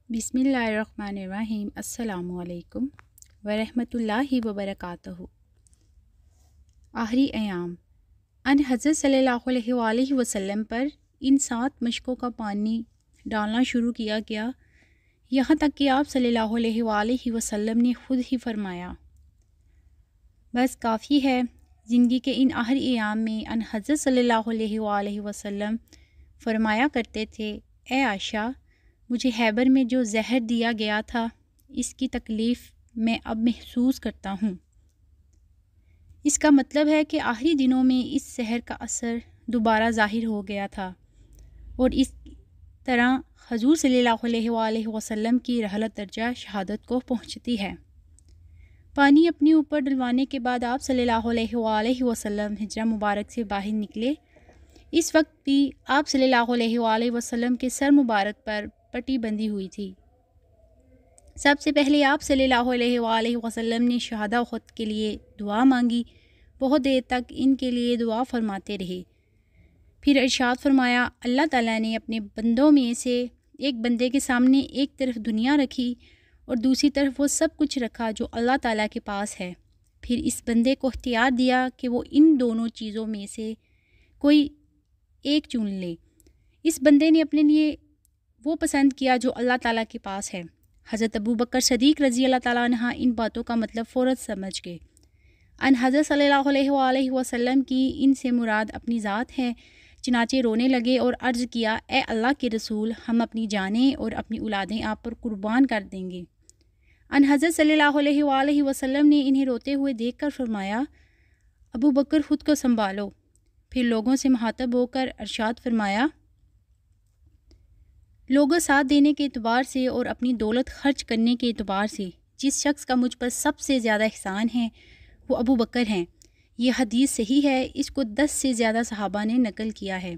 بسم اللہ الرحمن الرحیم۔ السلام علیکم ورحمۃ اللہ وبرکاتہ۔ آخری ایام ان حضرت صلی اللہ علیہ وآلہ وسلم پر ان 7 مشکوں کا پانی ڈالنا شروع کیا گیا، یہاں تک کہ آپ صلی اللہ علیہ وآلہ وسلم نے خود ہی فرمایا، بس کافی ہے۔ زندگی کے ان آخری ایام میں ان حضرت صلی اللہ علیہ وآلہ وسلم فرمایا کرتے تھے، اے عائشہ، مجھے خیبر میں جو زہر دیا گیا تھا اس کی تکلیف میں اب محسوس کرتا ہوں۔ اس کا مطلب ہے کہ آخری دنوں میں اس زہر کا اثر دوبارہ ظاہر ہو گیا تھا، اور اس طرح حضور صلی اللہ علیہ وآلہ وسلم کی رحلت درجہ شہادت کو پہنچتی ہے۔ پانی اپنے اوپر ڈلوانے کے بعد آپ صلی اللہ علیہ وآلہ وسلم حجرہ مبارک سے باہر نکلے۔ اس وقت بھی آپ صلی اللہ علیہ وآلہ وسلم کے سر مبارک پر پٹی بندھی ہوئی تھی۔ سب سے پہلے آپ صلی اللہ علیہ وآلہ وسلم نے شہداء احد کے لیے دعا مانگی، بہت دیر تک ان کے لیے دعا فرماتے رہے۔ پھر ارشاد فرمایا، اللہ تعالیٰ نے اپنے بندوں میں سے ایک بندے کے سامنے ایک طرف دنیا رکھی اور دوسری طرف وہ سب کچھ رکھا جو اللہ تعالیٰ کے پاس ہے۔ پھر اس بندے کو اختیار دیا کہ وہ ان دونوں چیزوں میں سے کوئی ایک چن لے۔ اس بندے نے اپنے لیے وہ پسند کیا جو اللہ تعالیٰ کے پاس ہے۔ حضرت ابو بکر صدیق رضی اللہ تعالیٰ عنہ ان باتوں کا مطلب فوراً سمجھ گئے۔ ان حضرت صلی اللہ علیہ وآلہ وسلم کی ان سے مراد اپنی ذات ہے، چنانچہ رونے لگے اور عرض کیا، اے اللہ کے رسول، ہم اپنی جانیں اور اپنی اولادیں آپ پر قربان کر دیں گے۔ ان حضرت صلی اللہ علیہ وآلہ وسلم نے انہیں روتے ہوئے دیکھ کر فرمایا، ابو بکر خود کو سنبھالو۔ پھر لوگوں سے مخاطب ہو کر ارشاد فرمایا، لوگوں ساتھ دینے کے اعتبار سے اور اپنی دولت خرچ کرنے کے اعتبار سے جس شخص کا مجھ پر سب سے زیادہ احسان ہے وہ ابو بکر ہیں۔ یہ حدیث صحیح ہے، اس کو 10 سے زیادہ صحابہ نے نقل کیا ہے۔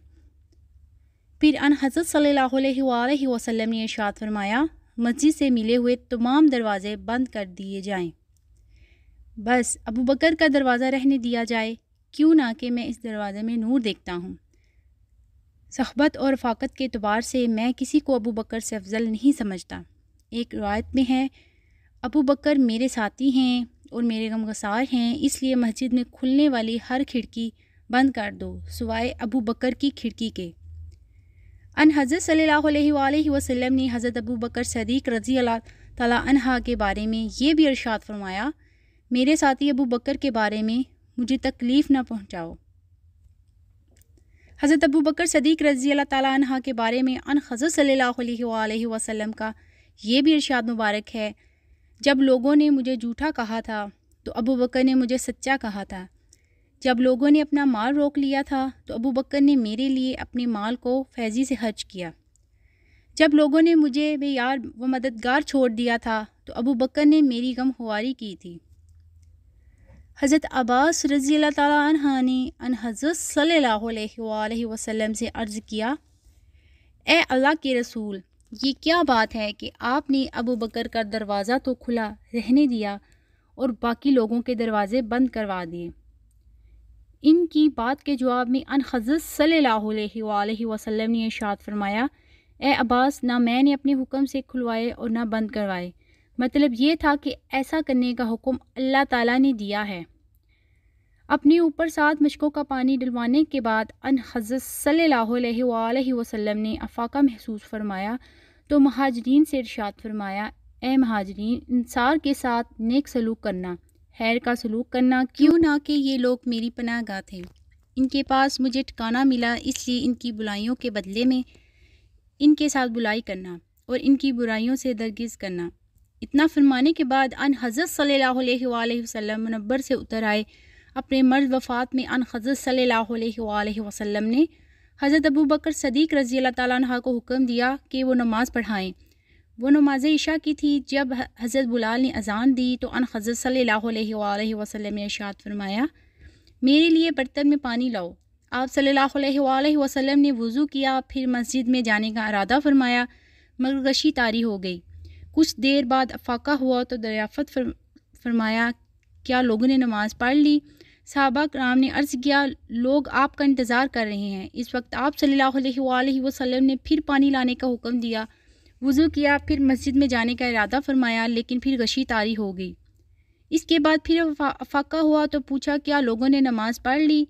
پھر ان حضرت صلی اللہ علیہ وآلہ وسلم نے ارشاد فرمایا، مسجد سے ملے ہوئے تمام دروازے بند کر دیے جائیں، بس ابو بکر کا دروازہ رہنے دیا جائے، کیوں نہ کہ میں اس دروازے میں نور دیکھتا ہوں۔ صحبت اور رفاقت کے اعتبار سے میں کسی کو ابو بکر سے افضل نہیں سمجھتا۔ ایک روایت میں ہے، ابو بکر میرے ساتھی ہیں اور میرے غمگسار ہیں، اس لیے مسجد میں کھلنے والی ہر کھڑکی بند کر دو سوائے ابو بکر کی کھڑکی کے۔ ان حضرت صلی اللہ علیہ وآلہ وسلم نے حضرت ابو بکر صدیق رضی اللہ تعالیٰ عنہ کے بارے میں یہ بھی ارشاد فرمایا، میرے ساتھی ابو بکر کے بارے میں مجھے تکلیف نہ پہنچاؤ۔ حضرت ابو بکر صدیق رضی اللہ تعالیٰ عنہ کے بارے میں ان حضرت صلی اللہ علیہ وآلہ وسلم کا یہ بھی ارشاد مبارک ہے، جب لوگوں نے مجھے جھوٹا کہا تھا تو ابو بکر نے مجھے سچا کہا تھا، جب لوگوں نے اپنا مال روک لیا تھا تو ابو بکر نے میرے لیے اپنے مال کو فیضی سے خرچ کیا، جب لوگوں نے مجھے بے یار و مددگار چھوڑ دیا تھا تو ابو بکر نے میری غم خواری کی تھی۔ حضرت عباس رضی اللہ تعالیٰ عنہ نے ان حضرت صلی اللہ علیہ وآلہ وسلم سے عرض کیا، اے اللہ کے رسول، یہ کیا بات ہے کہ آپ نے ابو بکر کا دروازہ تو کھلا رہنے دیا اور باقی لوگوں کے دروازے بند کروا دیے؟ ان کی بات کے جواب میں ان حضرت صلی اللہ علیہ وآلہ وسلم نے ارشاد فرمایا، اے عباس، نہ میں نے اپنے حکم سے کھلوائے اور نہ بند کروائے، مطلب یہ تھا کہ ایسا کرنے کا حکم اللہ تعالیٰ نے دیا ہے۔ اپنے اوپر 7 مشکوں کا پانی ڈلوانے کے بعد ان حضرت صلی اللہ علیہ وآلہ وسلم نے افاقہ محسوس فرمایا تو مہاجرین سے ارشاد فرمایا، اے مہاجرین، انصار کے ساتھ نیک سلوک کرنا، خیر کا سلوک کرنا، کیوں نہ کہ یہ لوگ میری پناہ گاہ تھے، ان کے پاس مجھے ٹھکانہ ملا، اس لیے ان کی بلائیوں کے بدلے میں ان کے ساتھ بلائی کرنا اور ان کی برائیوں سے درگزر کرنا۔ اتنا فرمانے کے بعد ان حضرت صلی اللہ علیہ وآلہ وسلم منبر سے اتر آئے۔ اپنے مرض وفات میں ان حضرت صلی اللہ علیہ وآلہ وسلم نے حضرت ابو بکر صدیق رضی اللہ تعالیٰ عنہ کو حکم دیا کہ وہ نماز پڑھائیں۔ وہ نماز عشاء کی تھی۔ جب حضرت بلال نے اذان دی تو ان حضرت صلی اللہ علیہ وآلہ وسلم نے ارشاد فرمایا، میرے لیے برتن میں پانی لاؤ۔ آپ صلی اللہ علیہ وآلہ وسلم نے وضو کیا، پھر مسجد میں جانے کا ارادہ فرمایا، مگر غشی طاری ہو گئی۔ کچھ دیر بعد افاقہ ہوا تو دریافت فرمایا، کیا لوگوں نے نماز پڑھ لی؟ صحابہ کرام نے عرض کیا، لوگ آپ کا انتظار کر رہے ہیں۔ اس وقت آپ صلی اللہ علیہ وآلہ وسلم نے پھر پانی لانے کا حکم دیا وضو کیا، پھر مسجد میں جانے کا ارادہ فرمایا، لیکن پھر غشی طاری ہو گئی۔ اس کے بعد پھر افاقہ ہوا تو پوچھا کیا لوگوں نے نماز پڑھ لی؟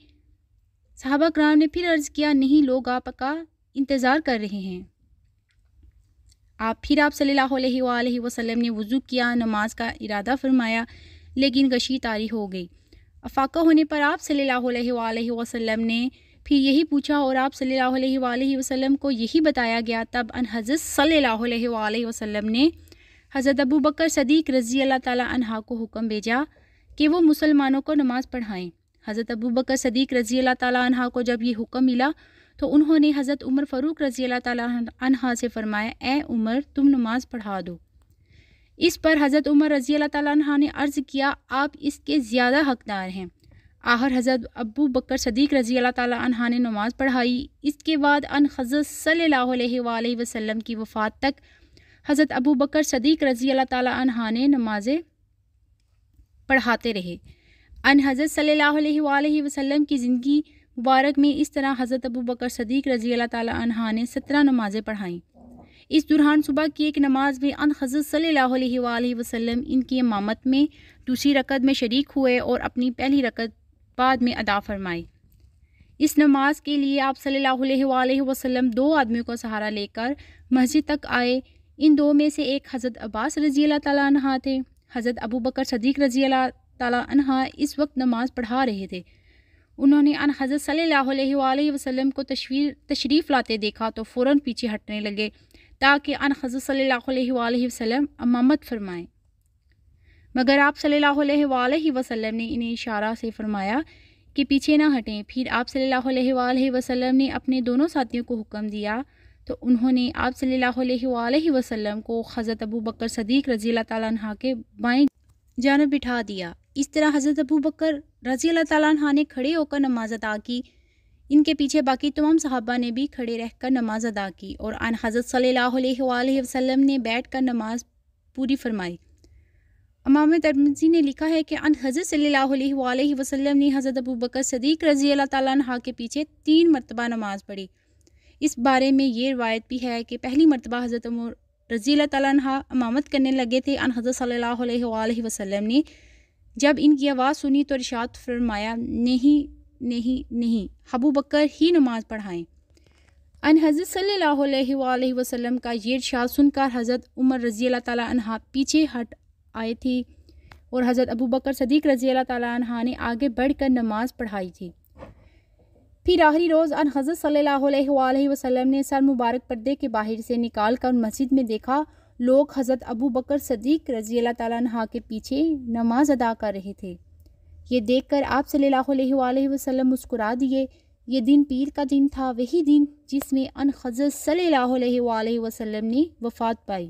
صحابہ کرام نے پھر عرض کیا نہیں، لوگ آپ کا انتظار کر رہے ہیں۔ آپ صلی اللہ علیہ وآلہ وسلم نے وضو کیا، نماز کا ارادہ فرمایا، لیکن غشی طاری ہو گئی۔ افاقہ ہونے پر آپ صلی اللہ علیہ وآلہ وسلم نے پھر یہی پوچھا اور آپ صلی اللہ علیہ وآلہ وسلم کو یہی بتایا گیا۔ تب ان حضرت صلی اللہ علیہ وآلہ وسلم نے حضرت ابو بکر صدیق رضی اللہ تعالیٰ عنہ کو حکم بھیجا کہ وہ مسلمانوں کو نماز پڑھائیں۔ حضرت ابو بکر صدیق رضی اللہ تعالیٰ عنہ کو جب یہ حکم ملا تو انہوں نے حضرت عمر فاروق رضی اللہ تعالیٰ عنہ سے فرمایا اے عمر تم نماز پڑھا دو۔ اس پر حضرت عمر رضی اللہ تعالیٰ عنہ نے عرض کیا آپ اس کے زیادہ حقدار ہیں۔ آخر حضرت ابو بکر صدیق رضی اللہ تعالیٰ عنہ نے نماز پڑھائی۔ اس کے بعد ان حضرت صلی اللہ علیہ وآلہ وسلم کی وفات تک حضرت ابو بکر صدیق رضی اللہ تعالیٰ عنہ نے نمازیں پڑھاتے رہے۔ ان حضرت صلی اللہ علیہ وآلہ وسلم کی زندگی مبارک میں اس طرح حضرت ابو بکر صدیق رضی اللہ تعالیٰ عنہ نے 17 نمازیں پڑھائیں۔ اس دوران صبح کی ایک نماز میں ان حضرت صلی اللہ علیہ وآلہ وسلم ان کی امامت میں دوسری رکعت میں شریک ہوئے اور اپنی پہلی رکعت بعد میں ادا فرمائی۔ اس نماز کے لیے آپ صلی اللہ علیہ وآلہ وسلم 2 آدمیوں کا سہارا لے کر مسجد تک آئے۔ ان 2 میں سے ایک حضرت عباس رضی اللہ تعالیٰ عنہ تھے۔ حضرت ابو بکر صدیق رضی اللہ تعالیٰ عنہ اس وقت نماز پڑھا رہے تھے۔ انہوں نے ان حضرت صلی اللہ علیہ وآلہ وسلم کو تشریف لاتے دیکھا تو فوراً پیچھے ہٹنے لگے تاکہ ان حضرت صلی اللہ علیہ وآلہ وسلم امامت فرمائیں، مگر آپ صلی اللہ علیہ وآلہ وسلم نے انہیں اشارہ سے فرمایا کہ پیچھے نہ ہٹیں۔ پھر آپ صلی اللہ علیہ وآلہ وسلم نے اپنے دونوں ساتھیوں کو حکم دیا تو انہوں نے آپ صلی اللہ علیہ وآلہ وسلم کو حضرت ابو بکر صدیق رضی اللہ تعالیٰ عنہ کے بائیں جانب بٹھا دیا۔ اس طرح حضرت ابو بکر رضی اللہ تعالیٰ عنہ نے کھڑے ہو کر نماز ادا کی۔ ان کے پیچھے باقی تمام صحابہ نے بھی کھڑے رہ کر نماز ادا کی اور ان حضرت صلی اللہ علیہ وآلہ وسلم نے بیٹھ کر نماز پوری فرمائی۔ امام ترمذی نے لکھا ہے کہ ان حضرت صلی اللہ علیہ وآلہ وسلم نے حضرت ابو بکر صدیق رضی اللہ تعالیٰ عنہ کے پیچھے 3 مرتبہ نماز پڑھی۔ اس بارے میں یہ روایت بھی ہے کہ پہلی مرتبہ حضرت عمر رضی اللہ تعالیٰ عنہ امامت کرنے لگے تھے۔ ان حضرت صلی اللہ علیہ وآلہ وسلم نے جب ان کی آواز سنی تو ارشاد فرمایا نہیں نہیں نہیں، ابو بکر ہی نماز پڑھائیں۔ ان حضرت صلی اللہ علیہ وآلہ وسلم کا یہ ارشاد سن کر حضرت عمر رضی اللہ تعالیٰ عنہ پیچھے ہٹ آئے تھی اور حضرت ابو بکر صدیق رضی اللہ تعالیٰ عنہ نے آگے بڑھ کر نماز پڑھائی تھی۔ پھر آخری روز ان حضرت صلی اللہ علیہ وآلہ وسلم نے سر مبارک پردے کے باہر سے نکال کر مسجد میں دیکھا لوگ حضرت ابو بکر صدیق رضی اللہ تعالیٰ عنہ کے پیچھے نماز ادا کر رہے تھے۔ یہ دیکھ کر آپ صلی اللہ علیہ وآلہ وسلم مسکرا دیے۔ یہ دن پیر کا دن تھا، وہی دن جس میں ان حضرت صلی اللہ علیہ وآلہ وسلم نے وفات پائی۔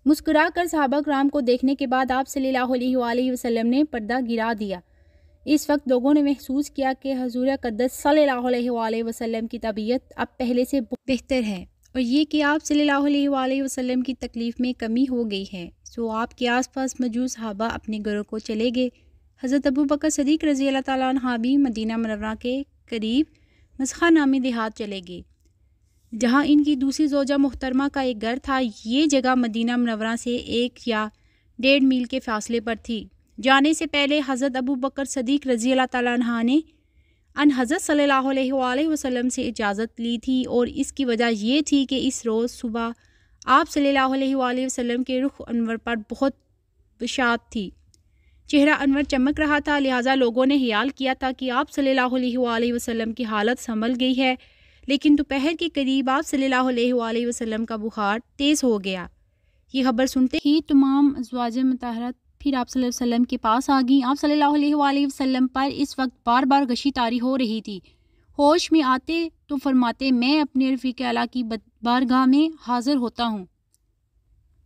مسکرا کر صحابہ کرام کو دیکھنے کے بعد آپ صلی اللہ علیہ وآلہ وسلم نے پردہ گرا دیا۔ اس وقت لوگوں نے محسوس کیا کہ حضور اقدس صلی اللہ علیہ وآلہ وسلم کی طبیعت اب پہلے سے بہتر ہے اور یہ کہ آپ صلی اللہ علیہ وآلہ وسلم کی تکلیف میں کمی ہو گئی ہے۔ آپ کے آس پاس موجود صحابہ اپنے گھروں کو چلے گئے۔ حضرت ابو بکر صدیق رضی اللہ تعالیٰ عنہ بھی مدینہ منورہ کے قریب مسخہ نامی دیہات چلے گئے جہاں ان کی دوسری زوجہ محترمہ کا ایک گھر تھا۔ یہ جگہ مدینہ منورہ سے 1 یا 1.5 میل کے فاصلے پر تھی۔ جانے سے پہلے حضرت ابو بکر صدیق رضی اللہ تعالیٰ عنہ نے ان حضرت صلی اللہ علیہ وآلہ وسلم سے اجازت لی تھی اور اس کی وجہ یہ تھی کہ اس روز صبح آپ صلی اللہ علیہ وآلہ وسلم کے رخ انور پر بہت بشاعت تھی، چہرہ انور چمک رہا تھا، لہٰذا لوگوں نے خیال کیا تھا کہ آپ صلی اللہ علیہ وآلہ وسلم کی حالت سنبھل گئی ہے، لیکن دوپہر کے قریب آپ صلی اللہ علیہ وآلہ وسلم کا بخار تیز ہو گیا۔ یہ خبر سنتے ہی تمام ازواج مطہرات پھر آپ صلی اللہ علیہ وسلم کے پاس آ گئیں۔ آپ صلی اللہ علیہ وآلہ وسلم پر اس وقت بار بار غشی طاری ہو رہی تھی۔ ہوش میں آتے تو فرماتے میں اپنے رفیق اعلیٰ کی بارگاہ میں حاضر ہوتا ہوں۔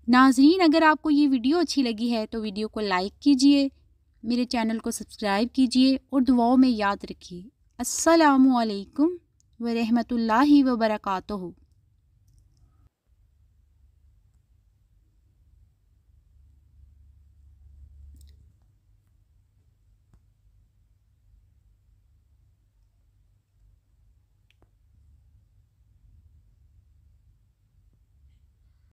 ناظرین، اگر آپ کو یہ ویڈیو اچھی لگی ہے تو ویڈیو کو لائک کیجئے، میرے چینل کو سبسکرائب کیجئے اور دعاؤں میں یاد رکھیے۔ السلام علیکم ورحمۃ اللہ وبرکاتہ۔